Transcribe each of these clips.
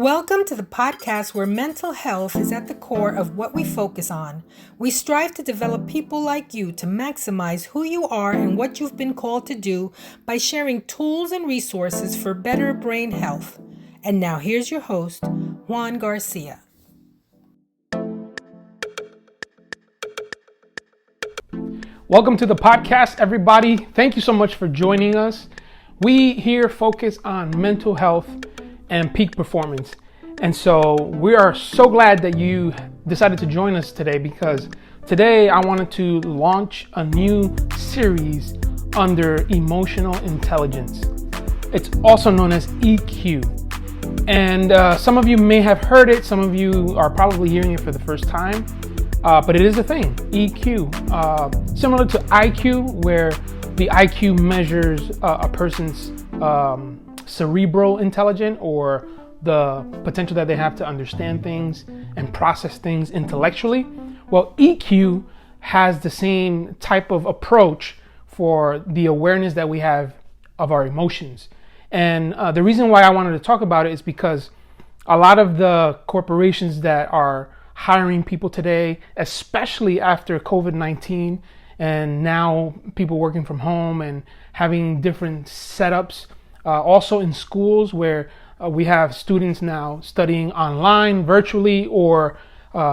Welcome to the podcast where mental health is at the core of what we focus on. We strive to develop people like you to maximize who you are and what you've been called to do by sharing tools and resources for better brain health. And now here's your host, Juan Garcia. Welcome to the podcast, everybody. Thank you so much for joining us. We here focus on mental health and peak performance. And so we are so glad that you decided to join us today, because today I wanted to launch a new series under emotional intelligence. It's also known as EQ. And some of you may have heard it. Some of you are probably hearing it for the first time. But it is a thing, EQ. Similar to IQ, where the IQ measures a person's cerebral intelligence, or the potential that they have to understand things and process things intellectually. Well, EQ has the same type of approach for the awareness that we have of our emotions. And the reason why I wanted to talk about it is because a lot of the corporations that are hiring people today, especially after COVID-19, and now people working from home and having different setups, also in schools where we have students now studying online, virtually, or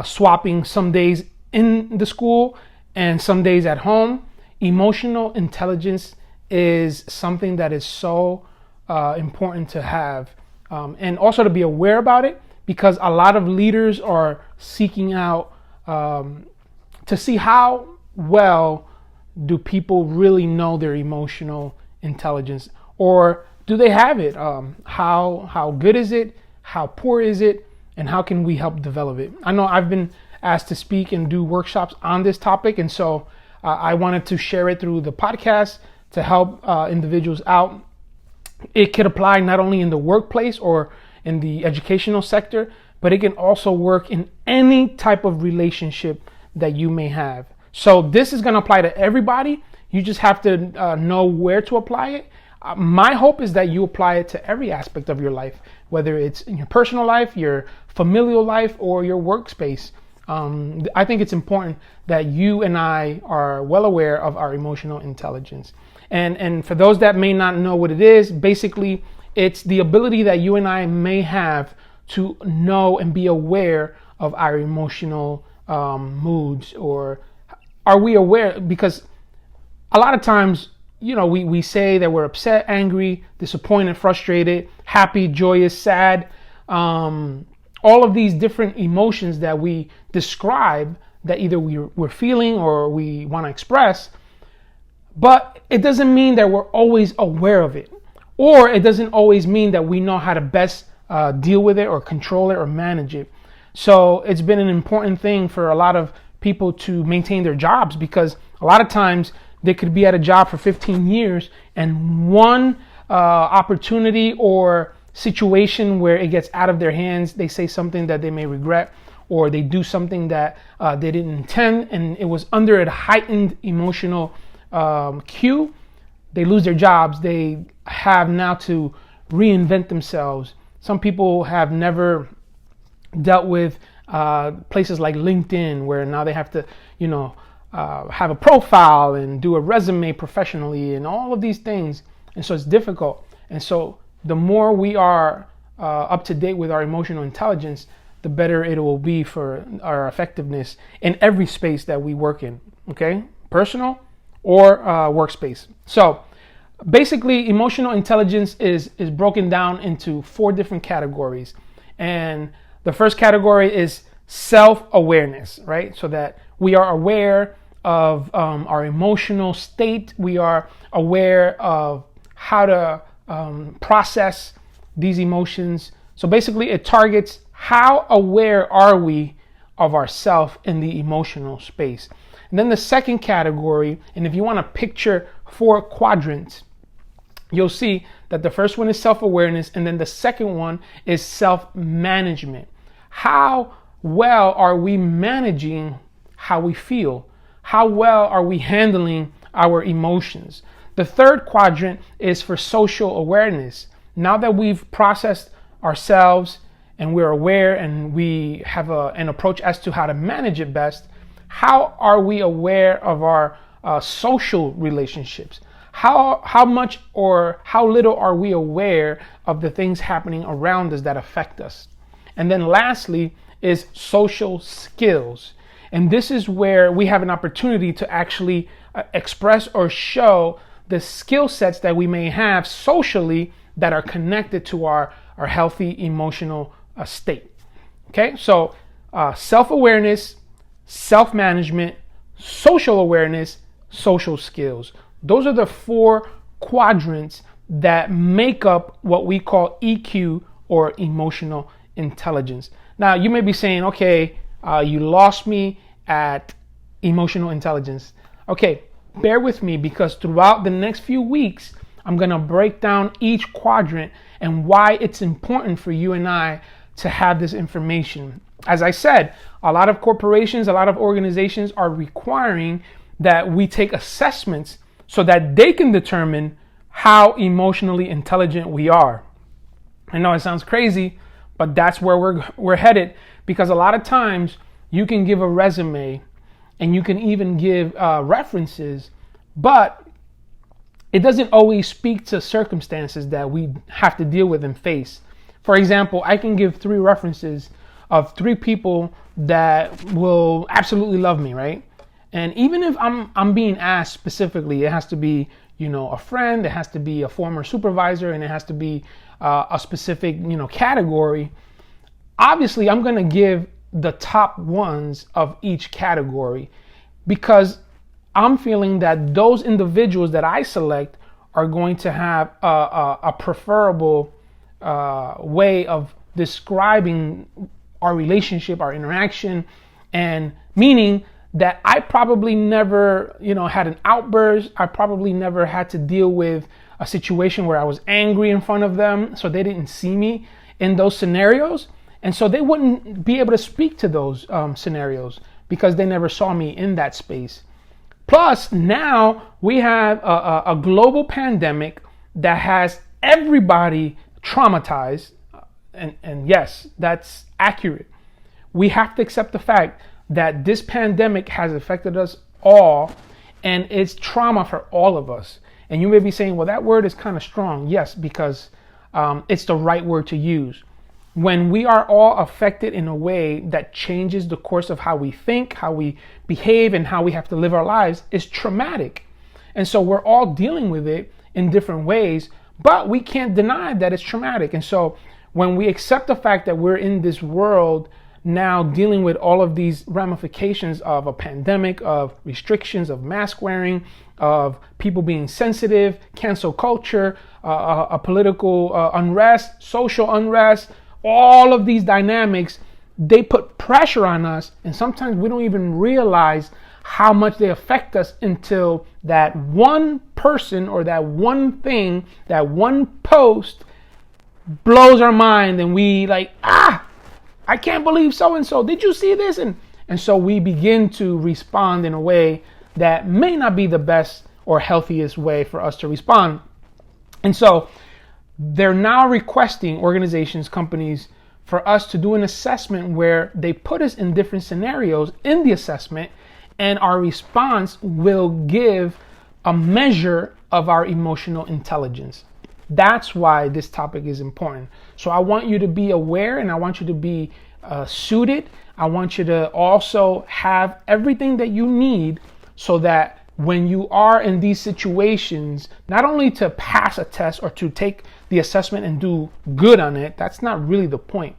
swapping some days in the school and some days at home. Emotional intelligence is something that is so important to have, and also to be aware about it, because a lot of leaders are seeking out to see how well do people really know their emotional intelligence, or do they have it? How good is it? How poor is it? And how can we help develop it? I know I've been asked to speak and do workshops on this topic, and so I wanted to share it through the podcast to help individuals out. It could apply not only in the workplace or in the educational sector, but it can also work in any type of relationship that you may have. So this is going to apply to everybody. You just have to know where to apply it. My hope is that you apply it to every aspect of your life, whether it's in your personal life, your familial life, or your workspace. I think it's important that you and I are well aware of our emotional intelligence. And for those that may not know what it is, basically, it's the ability that you and I may have to know and be aware of our emotional moods. Or are we aware? Because a lot of times, we say that we're upset, angry, disappointed, frustrated, happy, joyous, sad. All of these different emotions that we describe that either we're feeling or we want to express. But it doesn't mean that we're always aware of it. Or it doesn't always mean that we know how to best deal with it or control it or manage it. So it's been an important thing for a lot of people to maintain their jobs, because a lot of times they could be at a job for 15 years and one opportunity or situation where it gets out of their hands, they say something that they may regret, or they do something that they didn't intend, and it was under a heightened emotional cue. They lose their jobs. They have now to reinvent themselves. Some people have never dealt with places like LinkedIn, where now they have to, have a profile and do a resume professionally and all of these things. And so it's difficult. And so the more we are up to date with our emotional intelligence, the better it will be for our effectiveness in every space that we work in, okay? Personal or workspace. So basically, emotional intelligence is broken down into 4 different categories. And the first category is self-awareness, right? So that we are aware of our emotional state. We are aware of how to process these emotions. So basically, it targets how aware are we of ourself in the emotional space. And then the second category, and if you want to picture 4 quadrants, you'll see that the first one is self-awareness, and then the second one is self-management. How well are we managing how we feel? How well are we handling our emotions? The third quadrant is for social awareness. Now that we've processed ourselves and we're aware and we have an approach as to how to manage it best, how are we aware of our social relationships? How much or how little are we aware of the things happening around us that affect us? And then lastly is social skills. And this is where we have an opportunity to actually express or show the skill sets that we may have socially that are connected to our healthy emotional state. Okay, so self-awareness, self-management, social awareness, social skills. Those are the 4 quadrants that make up what we call EQ, or emotional intelligence. Now, you may be saying, okay, you lost me at emotional intelligence. Okay, bear with me, because throughout the next few weeks, I'm going to break down each quadrant and why it's important for you and I to have this information. As I said, a lot of corporations, a lot of organizations are requiring that we take assessments so that they can determine how emotionally intelligent we are. I know it sounds crazy, but that's where we're headed, because a lot of times you can give a resume and you can even give references, but it doesn't always speak to circumstances that we have to deal with and face. For example, I can give 3 references of 3 people that will absolutely love me, right? And even if I'm being asked specifically, it has to be, a friend, it has to be a former supervisor, and it has to be a specific, category. Obviously, I'm going to give the top ones of each category, because I'm feeling that those individuals that I select are going to have a preferable way of describing our relationship, our interaction, and meaning that I probably never, had an outburst. I probably never had to deal with a situation where I was angry in front of them, so they didn't see me in those scenarios. And so they wouldn't be able to speak to those scenarios because they never saw me in that space. Plus, now we have a global pandemic that has everybody traumatized. And yes, that's accurate. We have to accept the fact that this pandemic has affected us all, and it's trauma for all of us. And you may be saying, well, that word is kind of strong. Yes, because it's the right word to use. When we are all affected in a way that changes the course of how we think, how we behave, and how we have to live our lives, it's traumatic. And so we're all dealing with it in different ways, but we can't deny that it's traumatic. And so when we accept the fact that we're in this world now dealing with all of these ramifications of a pandemic, of restrictions, of mask wearing, of people being sensitive, cancel culture, a political unrest, social unrest, all of these dynamics, they put pressure on us, and sometimes we don't even realize how much they affect us until that one person or that one thing, that one post blows our mind, and we like, I can't believe so-and-so, did you see this? And so we begin to respond in a way that may not be the best or healthiest way for us to respond. And so they're now requesting, organizations, companies, for us to do an assessment where they put us in different scenarios in the assessment, and our response will give a measure of our emotional intelligence. That's why this topic is important. So I want you to be aware, and I want you to be suited. I want you to also have everything that you need so that when you are in these situations, not only to pass a test or to take the assessment and do good on it, that's not really the point.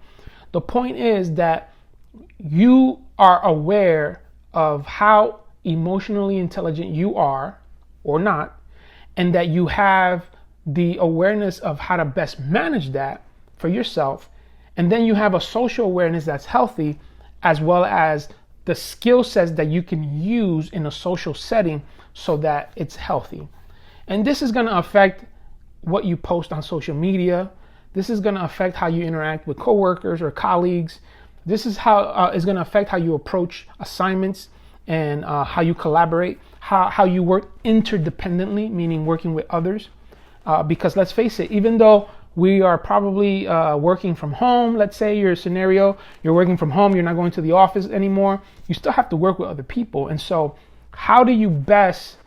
The point is that you are aware of how emotionally intelligent you are or not, and that you have the awareness of how to best manage that for yourself. And then you have a social awareness that's healthy, as well as the skill sets that you can use in a social setting so that it's healthy. And this is going to affect what you post on social media. This is going to affect how you interact with coworkers or colleagues. This is how it's going to affect how you approach assignments and how you collaborate, how you work interdependently, meaning working with others. Because let's face it, even though we are probably working from home. Let's say your scenario, you're working from home, you're not going to the office anymore. You still have to work with other people. And so how do you best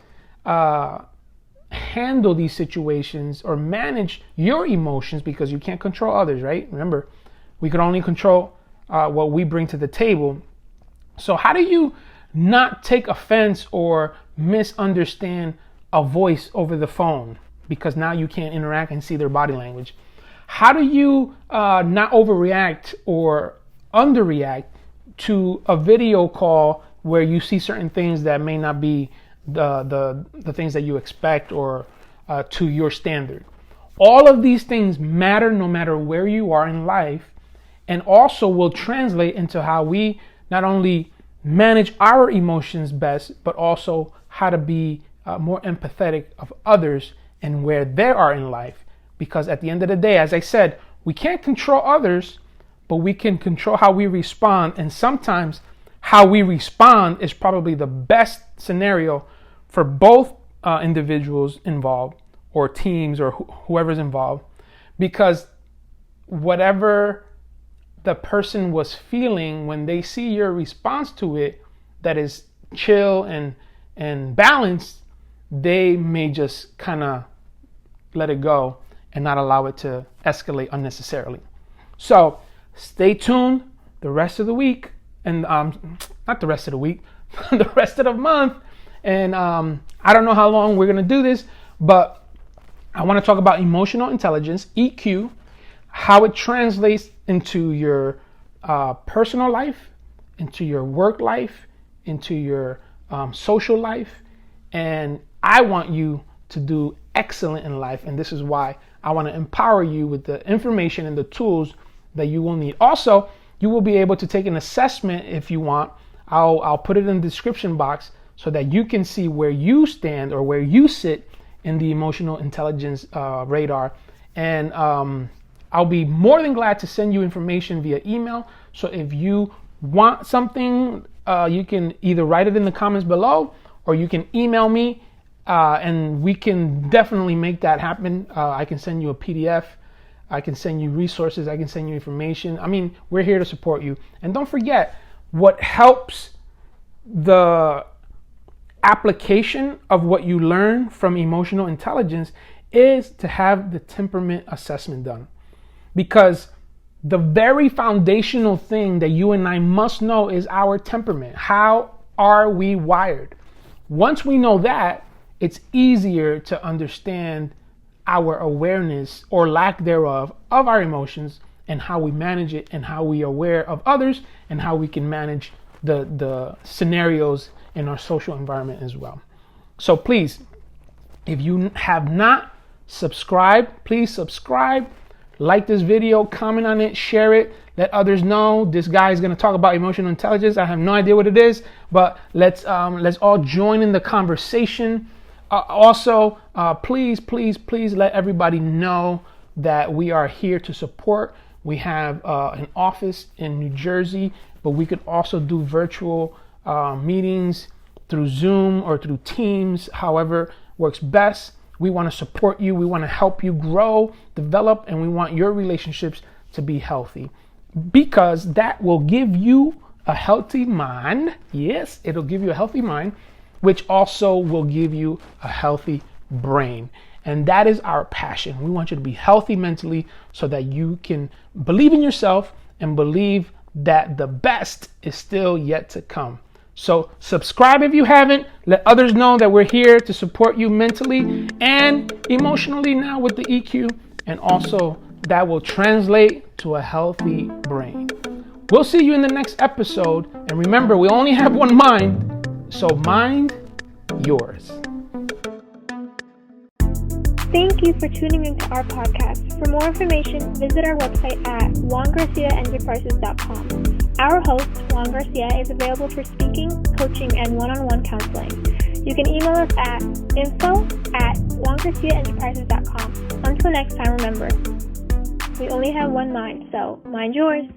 handle these situations or manage your emotions, because you can't control others, right? Remember, we can only control what we bring to the table. So how do you not take offense or misunderstand a voice over the phone because now you can't interact and see their body language? How do you not overreact or underreact to a video call where you see certain things that may not be the things that you expect or to your standard? All of these things matter no matter where you are in life, and also will translate into how we not only manage our emotions best, but also how to be more empathetic of others and where they are in life. Because at the end of the day, as I said, we can't control others, but we can control how we respond. And sometimes how we respond is probably the best scenario for both individuals involved, or teams, or whoever's involved, because whatever the person was feeling when they see your response to it that is chill and balanced, they may just kind of let it go and not allow it to escalate unnecessarily. So stay tuned the rest of the week, and not the rest of the week, the rest of the month. And I don't know how long we're going to do this, but I want to talk about emotional intelligence, EQ, how it translates into your personal life, into your work life, into your social life. And I want you to do excellent in life. And this is why I want to empower you with the information and the tools that you will need. Also, you will be able to take an assessment if you want. I'll put it in the description box so that you can see where you stand or where you sit in the emotional intelligence radar. And I'll be more than glad to send you information via email. So if you want something, you can either write it in the comments below, or you can email me, and we can definitely make that happen. I can send you a PDF. I can send you resources. I can send you information. I mean, we're here to support you. And don't forget, what helps the application of what you learn from emotional intelligence is to have the temperament assessment done. Because the very foundational thing that you and I must know is our temperament. How are we wired? Once we know that, it's easier to understand our awareness or lack thereof of our emotions, and how we manage it, and how we are aware of others, and how we can manage the scenarios in our social environment as well. So please, if you have not subscribed, please subscribe, like this video, comment on it, share it, let others know this guy is going to talk about emotional intelligence. I have no idea what it is, but let's all join in the conversation. Also, please let everybody know that we are here to support. We have an office in New Jersey, but we could also do virtual meetings through Zoom or through Teams, however works best. We want to support you. We want to help you grow, develop, and we want your relationships to be healthy, because that will give you a healthy mind. Yes, it'll give you a healthy mind, which also will give you a healthy brain. And that is our passion. We want you to be healthy mentally so that you can believe in yourself and believe that the best is still yet to come. So subscribe if you haven't. Let others know that we're here to support you mentally and emotionally now with the EQ. And also that will translate to a healthy brain. We'll see you in the next episode. And remember, we only have one mind. So mind yours. Thank you for tuning into our podcast. For more information, visit our website at juangarciaenterprises.com. Our host, Juan Garcia, is available for speaking, coaching, and one-on-one counseling. You can email us at info@juangarciaenterprises.com. Until next time, remember, we only have one mind, so mind yours.